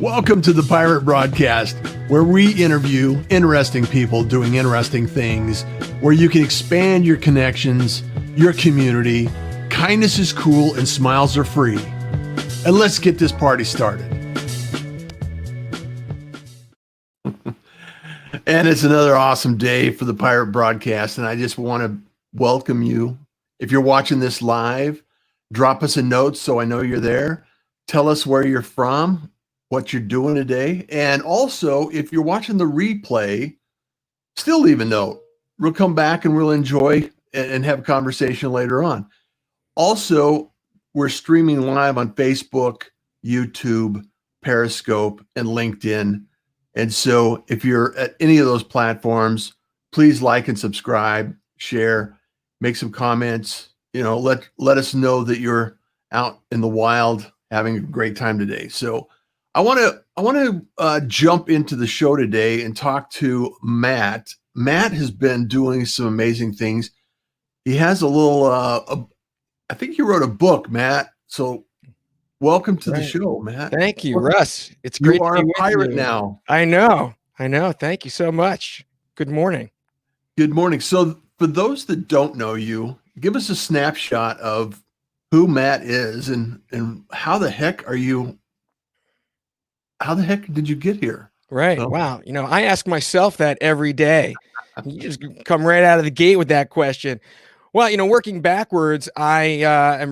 Welcome to the Pirate Broadcast, where we interview interesting people doing interesting things, where you can expand your connections, your community. Kindness is cool and smiles are free. And let's get this party started. And it's another awesome day for the Pirate Broadcast, and I just want to welcome you. If you're watching this live, drop us a note so I know you're there. Tell us where you're from, what you're doing today. And also, if you're watching the replay, still leave a note. We'll come back and we'll enjoy and have a conversation later on. Also, we're streaming live on Facebook, YouTube, Periscope, and LinkedIn. And so if you're at any of those platforms, please like and subscribe, share, make some comments. Let us know that you're out in the wild having a great time today. So I want to jump into the show today and talk to Matt. Matt has been doing some amazing things. He has a little, I think he wrote a book, Matt. So welcome to the show, Matt. Thank you, Russ. It's great to be a pirate now. I know. Thank you so much. Good morning. Good morning. So for those that don't know you, give us a snapshot of who Matt is and how the heck did you get here? Right. Oh. Wow. I ask myself that every day. You just come right out of the gate with that question. Well, working backwards, I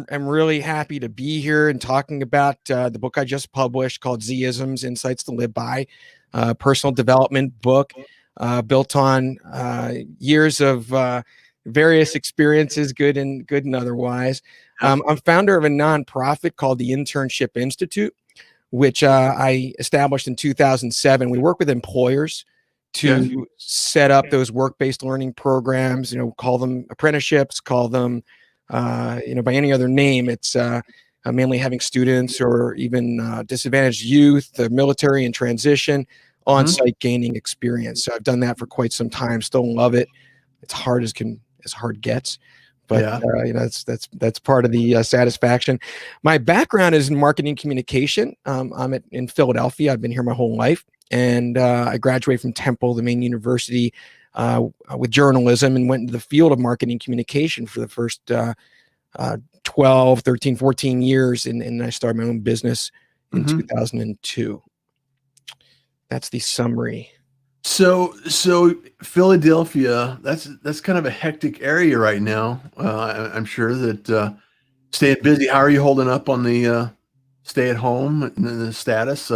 am really happy to be here and talking about the book I just published called Z-isms, Insights to Live By, personal development book built on years of various experiences, good and otherwise. I'm founder of a nonprofit called the Internship Institute, which I established in 2007. We work with employers to set up those work-based learning programs, call them apprenticeships, call them, by any other name. It's mainly having students or even disadvantaged youth, the military in transition, on-site gaining experience. So I've done that for quite some time. Still love it. It's hard as hard gets, but that's part of the satisfaction. My background is in marketing communication. I'm in Philadelphia. I've been here my whole life. And I graduated from Temple, the main university, with journalism, and went into the field of marketing communication for the first 12, 13, 14 years. And I started my own business in 2002. That's the summary. So Philadelphia, that's kind of a hectic area right now. I'm sure that staying busy. How are you holding up on the stay at home and the status?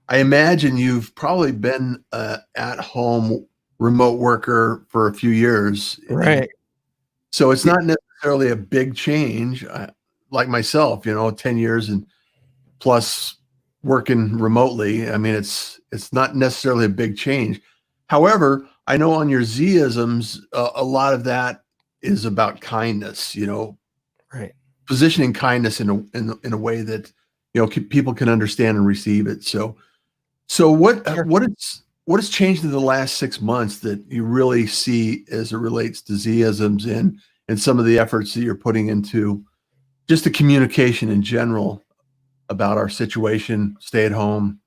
I imagine you've probably been at home remote worker for a few years. Right. So it's not necessarily a big change. Like myself, 10 years and plus working remotely. I mean, it's not necessarily a big change. However, I know on your Z-isms, a lot of that is about kindness, right. Positioning kindness in a way that, people can understand and receive it. So what has changed in the last 6 months that you really see as it relates to Z-isms and some of the efforts that you're putting into just the communication in general about our situation, stay at home,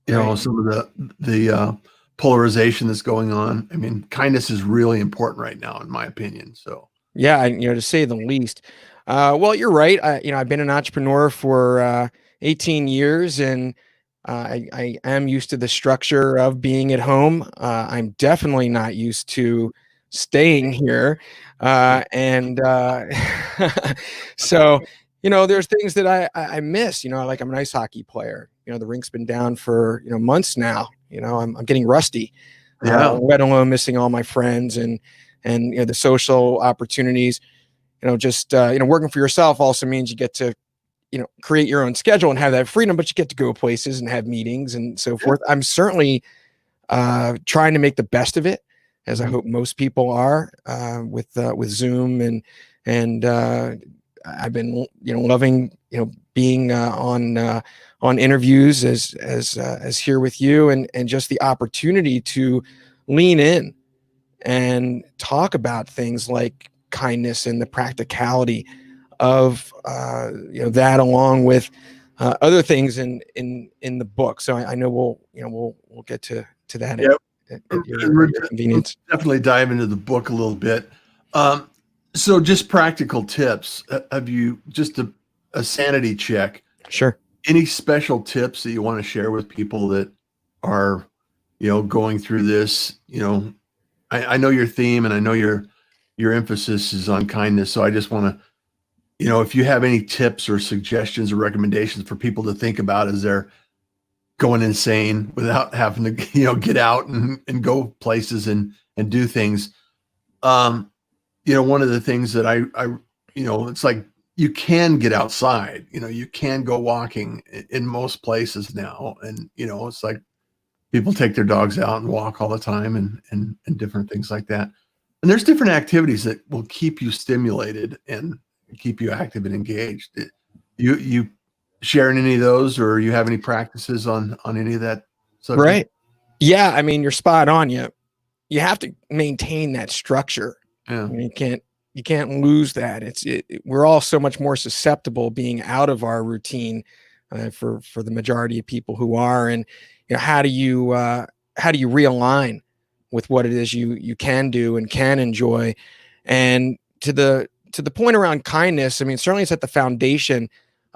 some of the polarization that's going on. I mean, kindness is really important right now, in my opinion. So yeah, to say the least. Well, you're right. I've been an entrepreneur for 18 years, and I am used to the structure of being at home. I'm definitely not used to staying here. So, there's things that I miss, like I'm an ice hockey player. The rink's been down for, months now. I'm getting rusty, let alone missing all my friends and the social opportunities. Working for yourself also means you get to create your own schedule and have that freedom, but you get to go places and have meetings and so forth. I'm certainly trying to make the best of it, as I hope most people are, with Zoom and I've been loving being on interviews as here with you and just the opportunity to lean in and talk about things like kindness and the practicality of that, along with other things in the book. So I know we'll get to that Yep. at your convenience. We'll definitely dive into the book a little bit. So just practical tips. Have you just a sanity check? Sure. Any special tips that you want to share with people that are, going through this? I know your theme, and I know your emphasis is on kindness. So I just want to, if you have any tips or suggestions or recommendations for people to think about as they're going insane without having to, get out and go places and do things. One of the things that I it's like you can get outside, you can go walking in most places now. And, it's like people take their dogs out and walk all the time and different things like that. And there's different activities that will keep you stimulated and keep you active and engaged. You sharing any of those, or you have any practices on any of that subject? Right. Yeah. I mean, you're spot on. You have to maintain that structure. Yeah. I mean, you can't lose that. We're all so much more susceptible being out of our routine for the majority of people who are. And how do you realign with what it is you can do and can enjoy? And to the point around kindness, I mean, certainly it's at the foundation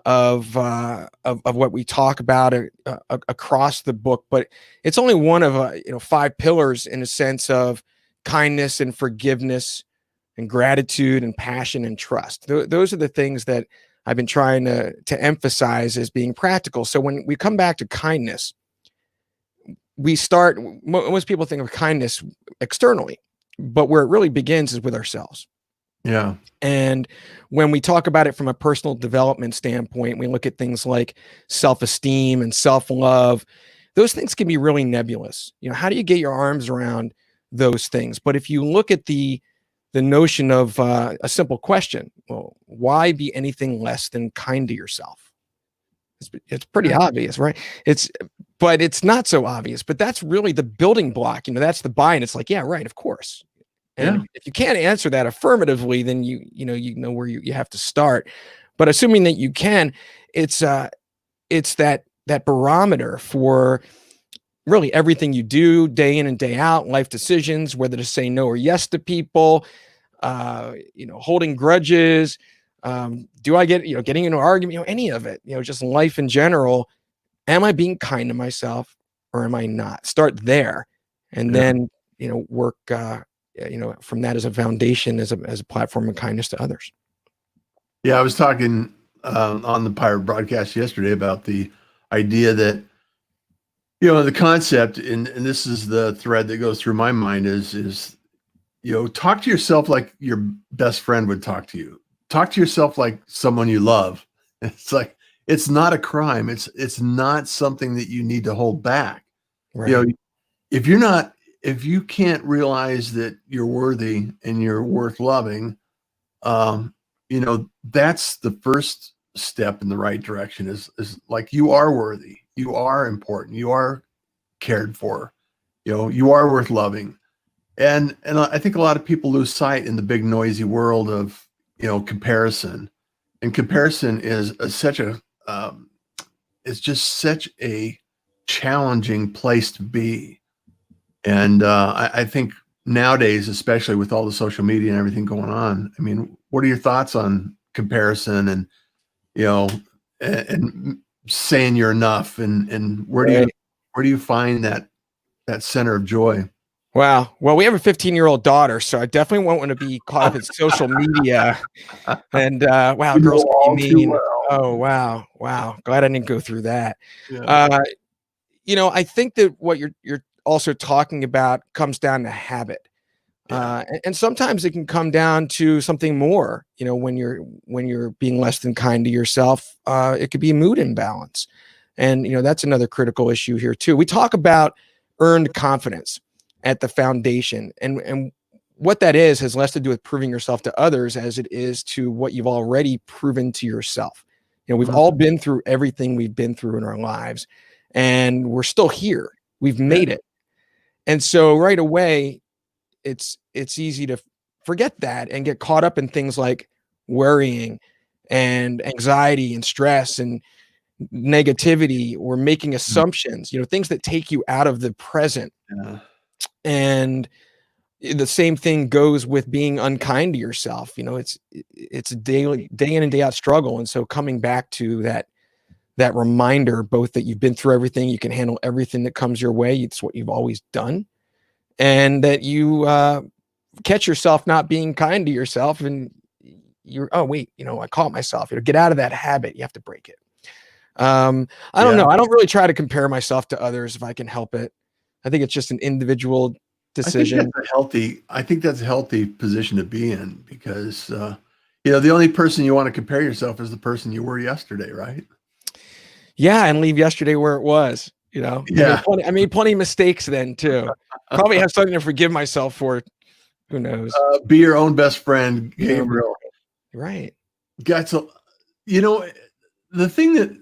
of what we talk about across the book, but it's only one of 5 pillars in a sense of kindness and forgiveness and gratitude and passion and trust. Those are the things that I've been trying to emphasize as being practical. So when we come back to kindness, most people think of kindness externally, but where it really begins is with ourselves. Yeah. And when we talk about it from a personal development standpoint, we look at things like self-esteem and self-love. Those things can be really nebulous. How do you get your arms around those things? But if you look at the notion of a simple question, well, why be anything less than kind to yourself? It's pretty obvious, right? But it's not so obvious. But that's really the building block. That's the buy-in. It's like, yeah, right, of course. And if you can't answer that affirmatively, then you know where you have to start. But assuming that you can, it's that barometer for really everything you do day in and day out, life decisions, whether to say no or yes to people, holding grudges. Do I get, getting into an argument, any of it, just life in general. Am I being kind to myself or am I not? Start there and then, work, from that as a foundation, as a platform of kindness to others. Yeah. I was talking on the Pirate Broadcast yesterday about the idea that, the concept, and this is the thread that goes through my mind is, talk to yourself like your best friend would talk to you. Talk to yourself like someone you love. It's like, it's not a crime. It's not something that you need to hold back. Right. If you can't realize that you're worthy and you're worth loving, that's the first step in the right direction is like, you are worthy. You are important. You are cared for. You are worth loving. And I think a lot of people lose sight in the big noisy world of, comparison. And comparison is it's just such a challenging place to be. And I think nowadays, especially with all the social media and everything going on, I mean, what are your thoughts on comparison and, and saying you're enough, and where do you find that center of joy? Wow. Well, we have a 15-year-old daughter, so I definitely won't want to be caught up in social media. And wow, girls can be mean. Oh, wow. Glad I didn't go through that. Yeah. I think that what you're also talking about comes down to habit. And sometimes it can come down to something more, when you're being less than kind to yourself, it could be a mood imbalance. And, that's another critical issue here too. We talk about earned confidence at the foundation, and what that has less to do with proving yourself to others as it is to what you've already proven to yourself. We've all been through everything we've been through in our lives, and we're still here. We've made it. And so right away, it's easy to forget that and get caught up in things like worrying and anxiety and stress. And negativity or making assumptions, things that take you out of the present. Yeah. And the same thing goes with being unkind to yourself. It's a day in and day out struggle. And so coming back to that reminder, both that you've been through everything, you can handle everything that comes your way. It's what you've always done. And that you catch yourself not being kind to yourself, and I caught myself. Get out of that habit. You have to break it. I don't know. I don't really try to compare myself to others if I can help it. I think it's just an individual decision. I think that's a healthy position to be in, because the only person you want to compare yourself is the person you were yesterday, right? Yeah, and leave yesterday where it was. Yeah. I made plenty of mistakes then too. Probably have something to forgive myself for. Who knows? Be your own best friend, Gabriel. Right. Guys, the thing that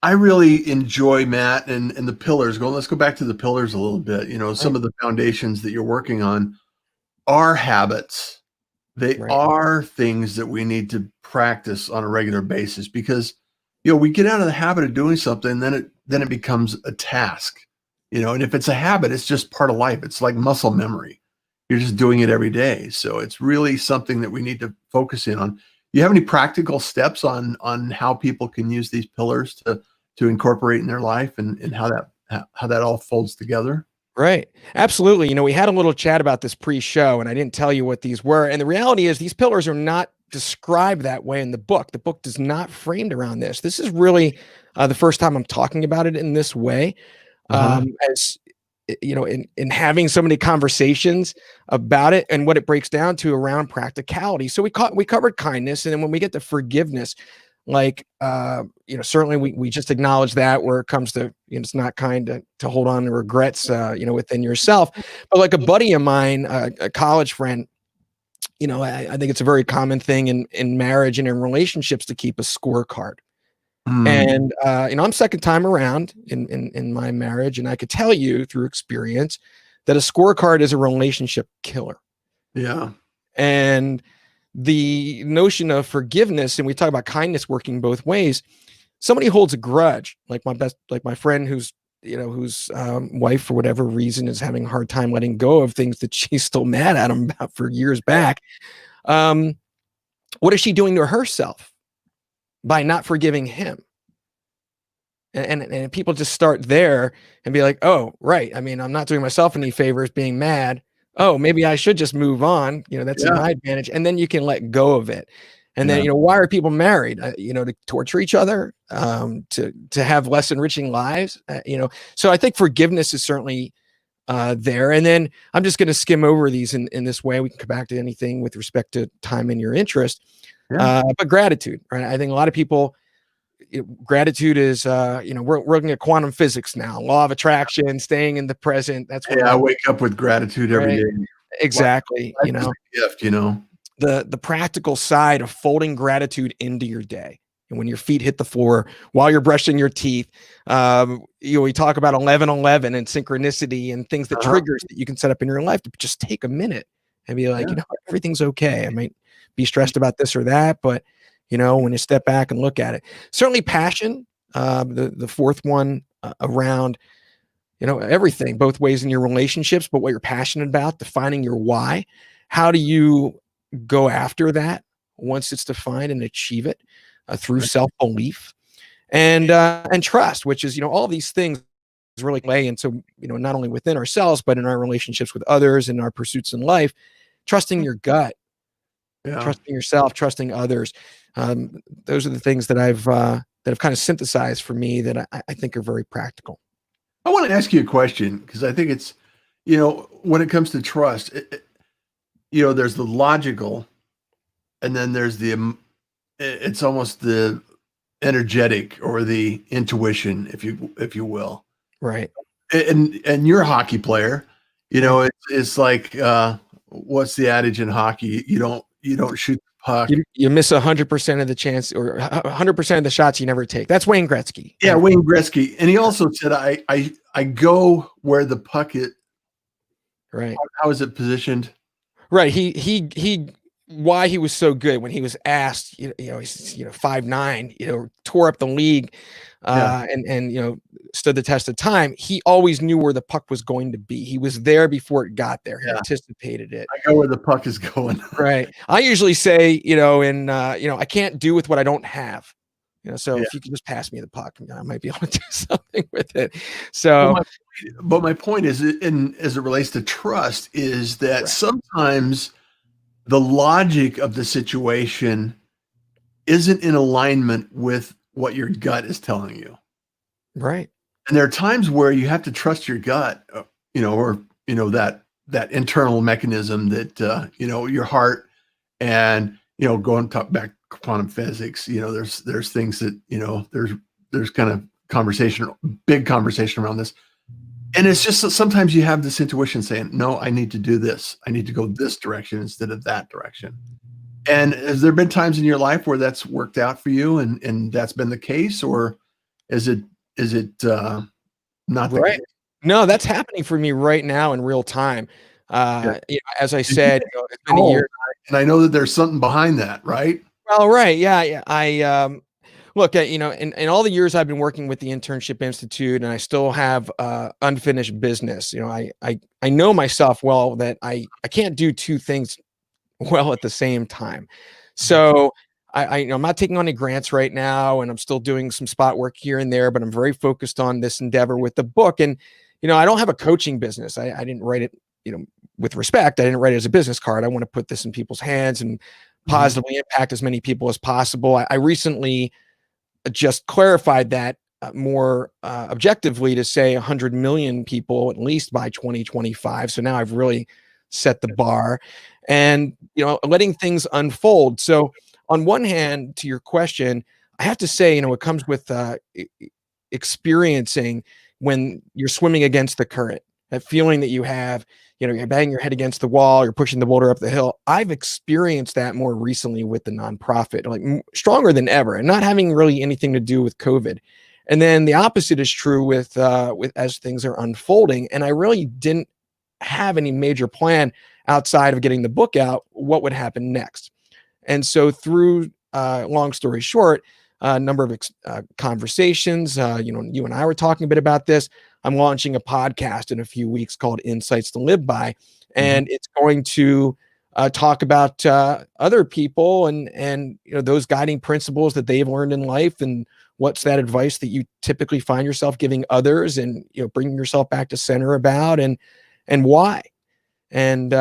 I really enjoy, Matt, and the pillars, let's go back to the pillars a little bit. Some of the foundations that you're working on are habits. They are things that we need to practice on a regular basis, because we get out of the habit of doing something, then it becomes a task. And if it's a habit, it's just part of life. It's like muscle memory. You're just doing it every day. So it's really something that we need to focus in on. You have any practical steps on how people can use these pillars to incorporate in their life, and how that all folds together? Right. Absolutely. We had a little chat about this pre-show, and I didn't tell you what these were. And the reality is these pillars are not described that way in the book. The book is not framed around this. This is really the first time I'm talking about it in this way. As in having so many conversations about it, and what it breaks down to around practicality. So we covered kindness, and then when we get to forgiveness, certainly we just acknowledge that, where it comes to, it's not kind to hold on to regrets, within yourself. But like a buddy of mine, a college friend, I think it's a very common thing in marriage and in relationships to keep a scorecard. And, I'm second time around in my marriage, and I could tell you through experience that a scorecard is a relationship killer. Yeah. And the notion of forgiveness, and we talk about kindness working both ways. Somebody holds a grudge, like my friend whose wife, for whatever reason, is having a hard time letting go of things that she's still mad at him about for years back. What is she doing to herself by not forgiving him? And people just start there and be like, oh, right. I mean, I'm not doing myself any favors being mad. Oh, maybe I should just move on. That's my advantage. And then you can let go of it. And then, why are people married? To torture each other, to have less enriching lives, So I think forgiveness is certainly there. And then I'm just going to skim over these in this way. We can come back to anything with respect to time and your interest. But gratitude, right? I think a lot of people, gratitude is, we're looking at quantum physics now, law of attraction, staying in the present. That's what I wake up with gratitude every day. Exactly. Life is a gift, the practical side of folding gratitude into your day. And when your feet hit the floor while you're brushing your teeth, we talk about 11:11 and synchronicity and things that triggers that you can set up in your life to just take a minute and be like, everything's okay. I might be stressed about this or that, but when you step back and look at it, certainly passion, the fourth one around, everything, both ways in your relationships, but what you're passionate about, defining your why. How do you go after that once it's defined and achieve it through self-belief and trust, which is, all these things really play. And so, not only within ourselves, but in our relationships with others and our pursuits in life, trusting your gut, trusting yourself, trusting others. Those are the things that I've kind of synthesized for me that I think are very practical. I want to ask you a question, because I think it's, when it comes to trust, there's the logical, and then there's it's almost the energetic or the intuition, if you will. Right. And you're a hockey player, it's like, what's the adage in hockey? You don't shoot the puck. You miss 100% of the chance, or 100% of the shots you never take. That's Wayne Gretzky. Yeah, Wayne Gretzky. And he also said, I go where the puck is. Right. How is it positioned? Right. He why he was so good when he was asked, he's 5'9", tore up the league, and stood the test of time. He always knew where the puck was going to be. He was there before it got there. He anticipated it. I go where the puck is going. Right. I usually say, I can't do with what I don't have. So if you could just pass me the puck, I might be able to do something with it. So, but my point is, as it relates to trust, is that sometimes the logic of the situation isn't in alignment with what your gut is telling you. Right. And there are times where you have to trust your gut, or that internal mechanism that your heart, and go and talk back quantum physics. There's things that there's kind of big conversation around this. And it's just that sometimes you have this intuition saying, no, I need to do this. I need to go this direction instead of that direction. And has there been times in your life where that's worked out for you and that's been the case, or is it not the case? No, that's happening for me right now in real time. As I said, it's been a year. And I know that there's something behind that, right? Well, right. Yeah. I look at, in all the years I've been working with the Internship Institute, and I still have unfinished business. I know myself well that I can't do two things well at the same time. So I'm not taking on any grants right now, and I'm still doing some spot work here and there, but I'm very focused on this endeavor with the book. And, I don't have a coaching business. I didn't write it, with respect. I didn't write it as a business card. I want to put this in people's hands and positively impact as many people as possible. I recently just clarified that more objectively to say 100 million people at least by 2025. So now I've really set the bar and, letting things unfold. So on one hand, to your question, I have to say, it comes with experiencing when you're swimming against the current, that feeling that you have, you're banging your head against the wall, you're pushing the boulder up the hill. I've experienced that more recently with the nonprofit, like stronger than ever, and not having really anything to do with COVID. And then the opposite is true with as things are unfolding. And I really didn't have any major plan outside of getting the book out, what would happen next. And so through, long story short, a number of conversations, you and I were talking a bit about this. I'm launching a podcast in a few weeks called Insights to Live By, and it's going to talk about other people and those guiding principles that they've learned in life, and what's that advice that you typically find yourself giving others, and bringing yourself back to center about, and why. And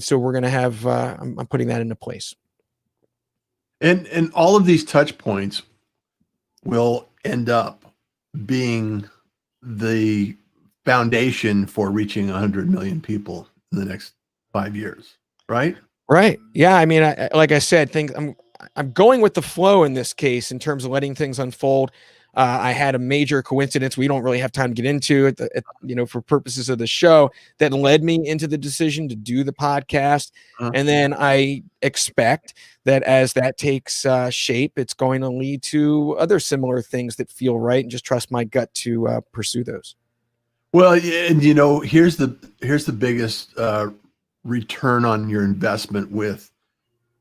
so we're going to have I'm putting that into place. And all of these touch points will end up being the foundation for reaching 100 million people in the next 5 years, right? Right. Yeah. I mean, like I said, I'm going with the flow in this case in terms of letting things unfold. I had a major coincidence we don't really have time to get into for purposes of the show, that led me into the decision to do the podcast. And then I expect that as that takes shape, it's going to lead to other similar things that feel right, and just trust my gut to pursue those. Well, and here's the biggest return on your investment with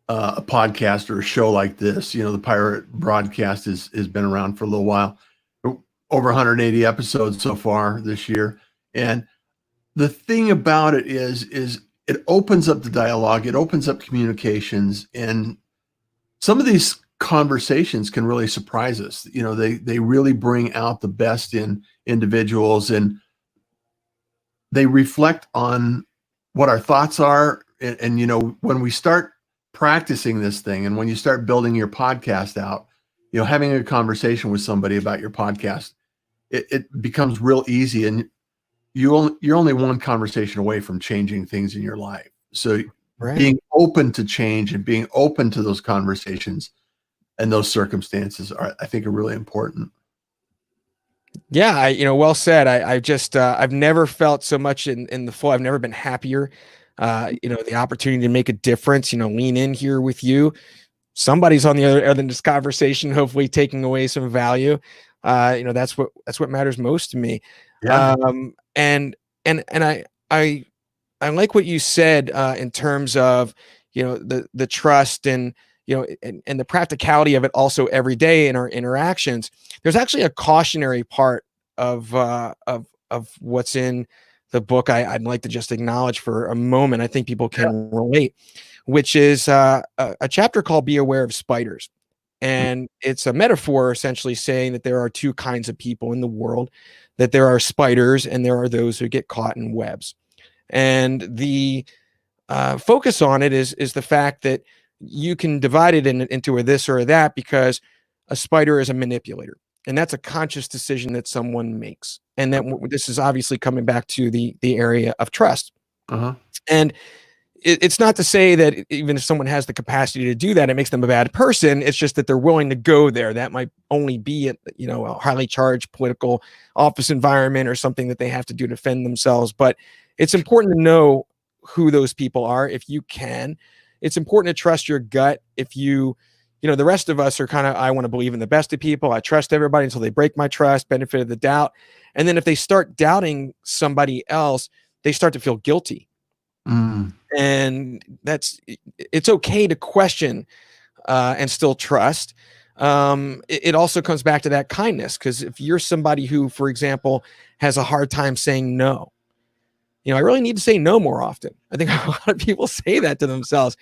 a podcast or a show like this. The Pirate Broadcast has been around for a little while, over 180 episodes so far this year. And the thing about it is it opens up the dialogue, it opens up communications, and some of these conversations can really surprise us. They really bring out the best in individuals, and they reflect on what our thoughts are. And when we start practicing this thing, and when you start building your podcast out, having a conversation with somebody about your podcast, it becomes real easy, and you're only one conversation away from changing things in your life. So being open to change and being open to those conversations and those circumstances I think are really important. Yeah, well said. I just I've never felt so much in the flow. I've never been happier. The opportunity to make a difference, lean in here with you. Somebody's on the other end of this conversation, hopefully taking away some value. That's what matters most to me. Yeah. And I like what you said in terms of, the trust and, and the practicality of it also every day in our interactions, there's actually a cautionary part of what's in the book I'd like to just acknowledge for a moment. I think people can relate, which is a chapter called Be Aware of Spiders. And it's a metaphor essentially saying that there are two kinds of people in the world, that there are spiders and there are those who get caught in webs. And the focus on it is the fact that you can divide it into a this or a that, because a spider is a manipulator. And that's a conscious decision that someone makes. And that this is obviously coming back to the area of trust. Uh-huh. And it's not to say that even if someone has the capacity to do that, it makes them a bad person. It's just that they're willing to go there. That might only be a highly charged political office environment or something that they have to do to defend themselves. But it's important to know who those people are if you can. It's important to trust your gut. If the rest of us are kind of, I want to believe in the best of people. I trust everybody until they break my trust, benefit of the doubt. And then if they start doubting somebody else, they start to feel guilty. And it's okay to question and still trust. It also comes back to that kindness, because if you're somebody who, for example, has a hard time saying no, I really need to say no more often. I think a lot of people say that to themselves.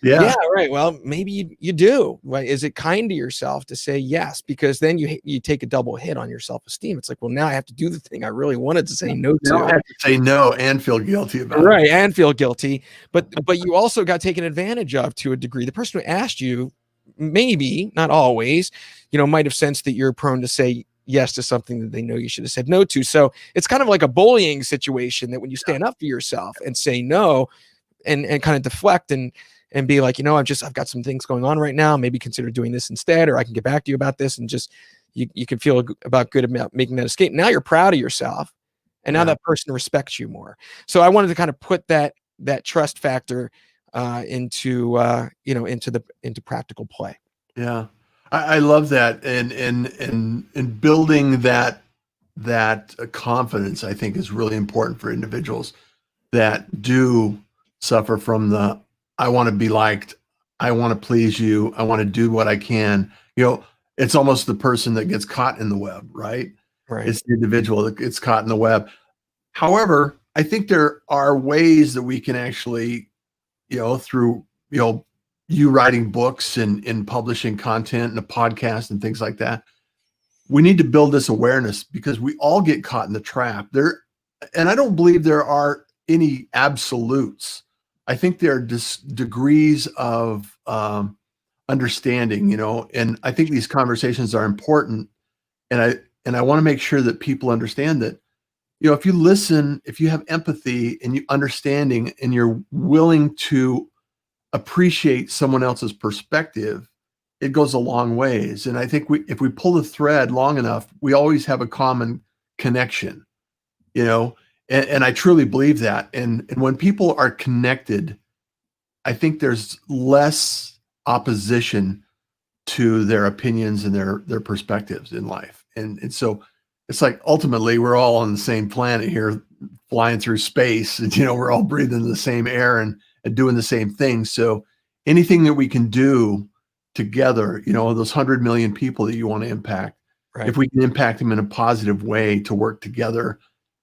Yeah, right. Well, maybe you do. Right? Is it kind to yourself to say yes? Because then you take a double hit on your self-esteem. It's like, well, now I have to do the thing I really wanted to say no to. Now I have to say no and feel guilty about it. Right, and feel guilty. But you also got taken advantage of to a degree. The person who asked you, maybe, not always, might have sensed that you're prone to say yes to something that they know you should have said no to. So it's kind of like a bullying situation, that when you stand up for yourself and say no and kind of deflect and be like, I've got some things going on right now. Maybe consider doing this instead, or I can get back to you about this, and just you can feel good about making that escape. Now you're proud of yourself, and now that person respects you more. So I wanted to kind of put that trust factor into practical play. Yeah, I love that, and building that confidence, I think, is really important for individuals that do suffer from the I want to be liked, I want to please you, I want to do what I can. It's almost the person that gets caught in the web, right? Right. It's the individual that gets caught in the web. However, I think there are ways that we can actually, through, you writing books and publishing content and a podcast and things like that, we need to build this awareness, because we all get caught in the trap there. And I don't believe there are any absolutes. I think there are degrees of understanding, and I think these conversations are important. And I want to make sure that people understand that, if you listen, if you have empathy and you understanding, and you're willing to appreciate someone else's perspective, it goes a long ways. And I think if we pull the thread long enough, we always have a common connection, and I truly believe that. And when people are connected, I think there's less opposition to their opinions and their perspectives in life. And so it's like, ultimately, we're all on the same planet here, flying through space, and, we're all breathing the same air and doing the same thing. So anything that we can do together, those 100 million people that you want to impact, right, if we can impact them in a positive way to work together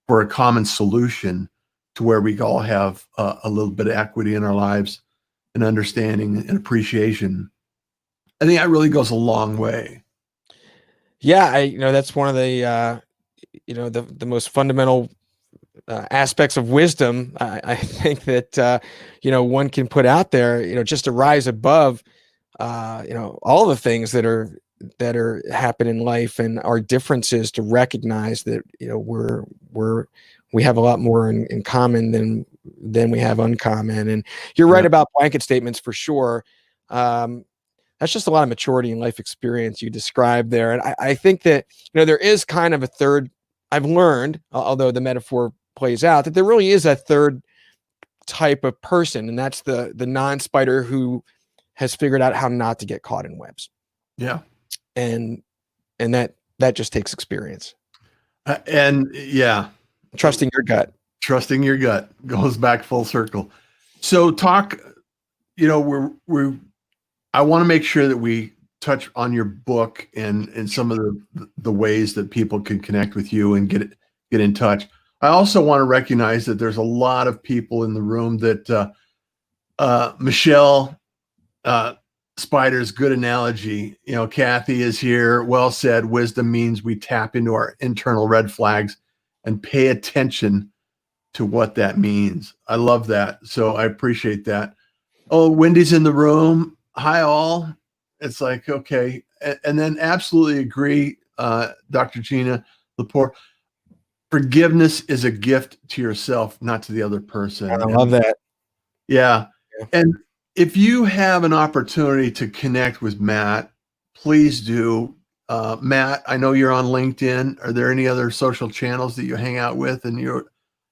for a common solution to where we all have a little bit of equity in our lives and understanding and appreciation, I think that really goes a long way. Yeah, that's one of the the most fundamental aspects of wisdom. I think that one can put out there, just to rise above all the things that are happening in life and our differences, to recognize that we have a lot more in common than we have uncommon. And you're right about blanket statements, for sure. That's just a lot of maturity and life experience you described there. And I think that, there is kind of a third, I've learned, although the metaphor plays out, that there really is a third type of person. And that's the non-spider who has figured out how not to get caught in webs. Yeah. And that just takes experience. Trusting your gut. Trusting your gut goes back full circle. So talk, I want to make sure that we touch on your book and some of the ways that people can connect with you and get in touch. I also want to recognize that there's a lot of people in the room that Michelle Spider's good analogy. Kathy is here. Well said. Wisdom means we tap into our internal red flags and pay attention to what that means. I love that. So I appreciate that. Oh, Wendy's in the room. Hi, all. It's like, okay. And then absolutely agree, Dr. Gina Lepore. Forgiveness is a gift to yourself, not to the other person. I love that. Yeah. And if you have an opportunity to connect with Matt, please do. Matt, I know you're on LinkedIn. Are there any other social channels that you hang out with and you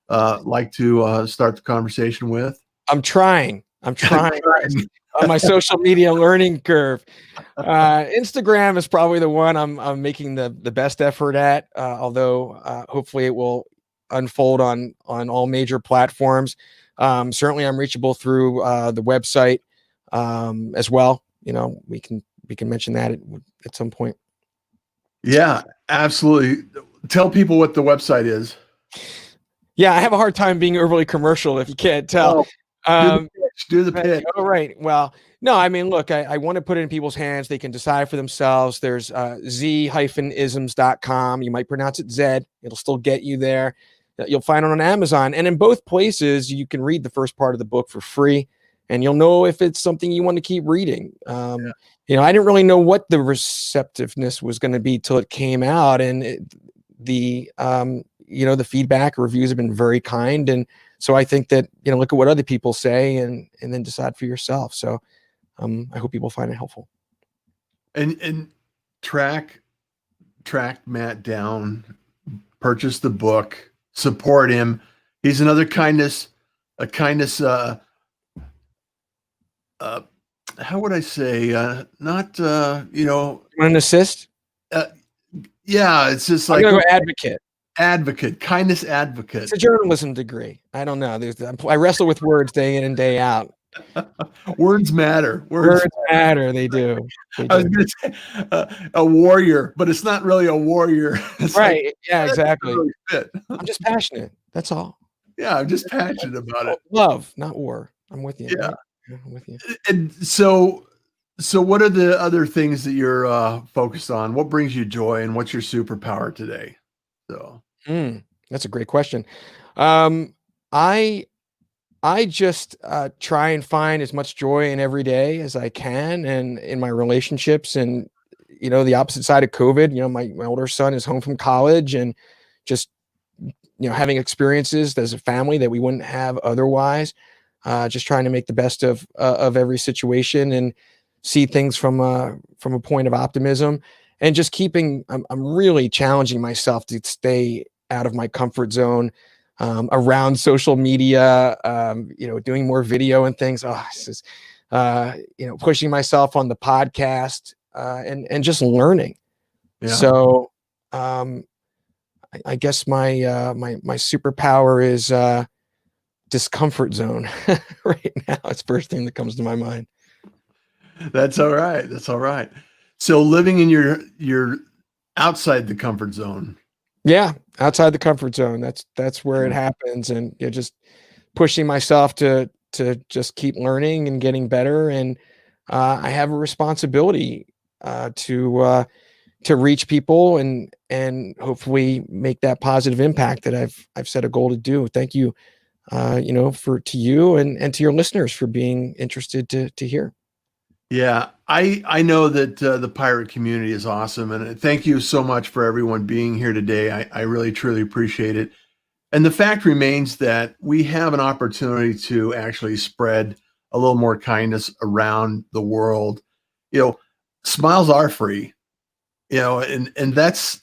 like to start the conversation with? I'm trying on my social media learning curve. Instagram is probably the one I'm making the best effort at, although hopefully it will unfold on all major platforms. Certainly I'm reachable through the website as well. We can mention that at some point. Yeah, absolutely. Tell people what the website is. Yeah, I have a hard time being overly commercial if you can't tell. Do the pitch. Oh, right. Well, no, I mean, look, I want to put it in people's hands. They can decide for themselves. There's Z-isms.com. You might pronounce it Zed. It'll still get you there. You'll find it on Amazon. And in both places, you can read the first part of the book for free. And you'll know if it's something you want to keep reading. I didn't really know what the receptiveness was going to be till it came out. And the feedback reviews have been very kind. And so I think that, look at what other people say and then decide for yourself. So I hope people find it helpful. And track Matt down, purchase the book, support him. He's another how would I say, not, an assist? Yeah, it's just like I'm gonna go advocate, kindness advocate. It's a journalism degree. I don't know. I wrestle with words day in and day out. Words matter. Words matter. They do. I was going to say a warrior, but it's not really a warrior. It's right. Like, yeah, exactly. Really fit. I'm just passionate. That's all. Yeah, I'm just passionate about it. Love, not war. I'm with you. Yeah. Right? I'm with you. And so what are the other things that you're focused on? What brings you joy and what's your superpower today? So that's a great question. I just try and find as much joy in every day as I can, and in my relationships. And the opposite side of COVID, my older son is home from college, and just having experiences as a family that we wouldn't have otherwise. Just trying to make the best of every situation and see things from a point of optimism, and just I'm really challenging myself to stay out of my comfort zone around social media, doing more video and things. Pushing myself on the podcast and just learning. Yeah. So I guess my superpower is discomfort zone right now. It's the first thing that comes to my mind. That's all right. So living in your outside the comfort zone. Yeah, outside the comfort zone. That's where it happens, and just pushing myself to just keep learning and getting better. And I have a responsibility to reach people and hopefully make that positive impact that I've set a goal to do. Thank you, to you and to your listeners for being interested to hear. Yeah, I know that the pirate community is awesome, and thank you so much for everyone being here today. I really, truly appreciate it. And the fact remains that we have an opportunity to actually spread a little more kindness around the world. Smiles are free, and that's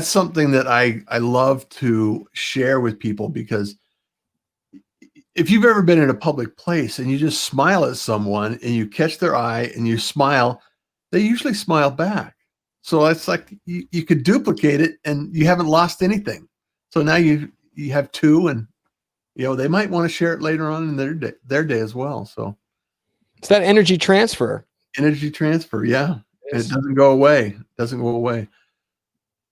something that I love to share with people, because if you've ever been in a public place and you just smile at someone and you catch their eye and you smile, they usually smile back. So it's like you could duplicate it and you haven't lost anything. So now you have two, and they might want to share it later on in their day as well. So It's that energy transfer. Energy transfer, yeah. Yes. It doesn't go away. It doesn't go away.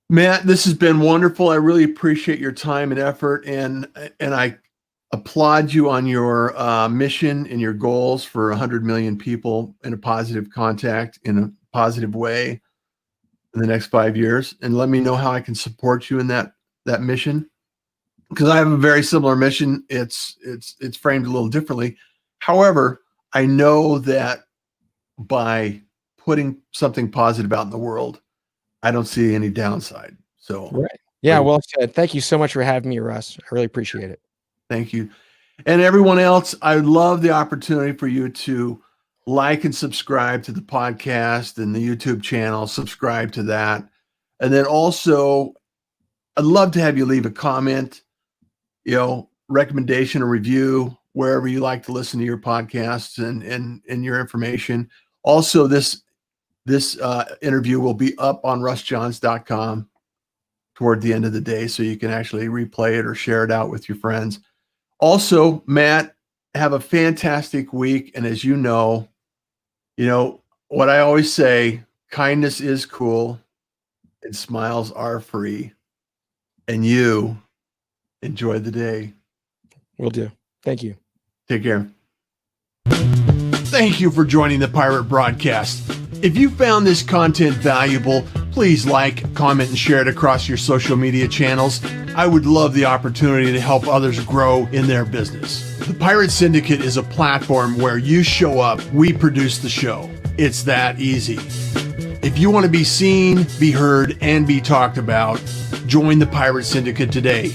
Matt, this has been wonderful. I really appreciate your time and effort, and I applaud you on your mission and your goals for 100 million people in a positive contact in a positive way in the next 5 years. And let me know how I can support you in that mission, because I have a very similar mission. It's framed a little differently. However, I know that by putting something positive out in the world, I don't see any downside. So, right. Yeah, well said. Thank you so much for having me, Russ. I really appreciate it. Thank you. And everyone else, I would love the opportunity for you to like and subscribe to the podcast and the YouTube channel, subscribe to that. And then also, I'd love to have you leave a comment, recommendation or review, wherever you like to listen to your podcasts and your information. Also, this interview will be up on russjohns.com toward the end of the day, so you can actually replay it or share it out with your friends. Also, Matt, have a fantastic week. And as you know what I always say, kindness is cool and smiles are free. And you enjoy the day. Will do. Thank you. Take care. Thank you for joining the Pirate Broadcast. If you found this content valuable, please like, comment, and share it across your social media channels. I would love the opportunity to help others grow in their business. The Pirate Syndicate is a platform where you show up, we produce the show. It's that easy. If you want to be seen, be heard, and be talked about, join the Pirate Syndicate today.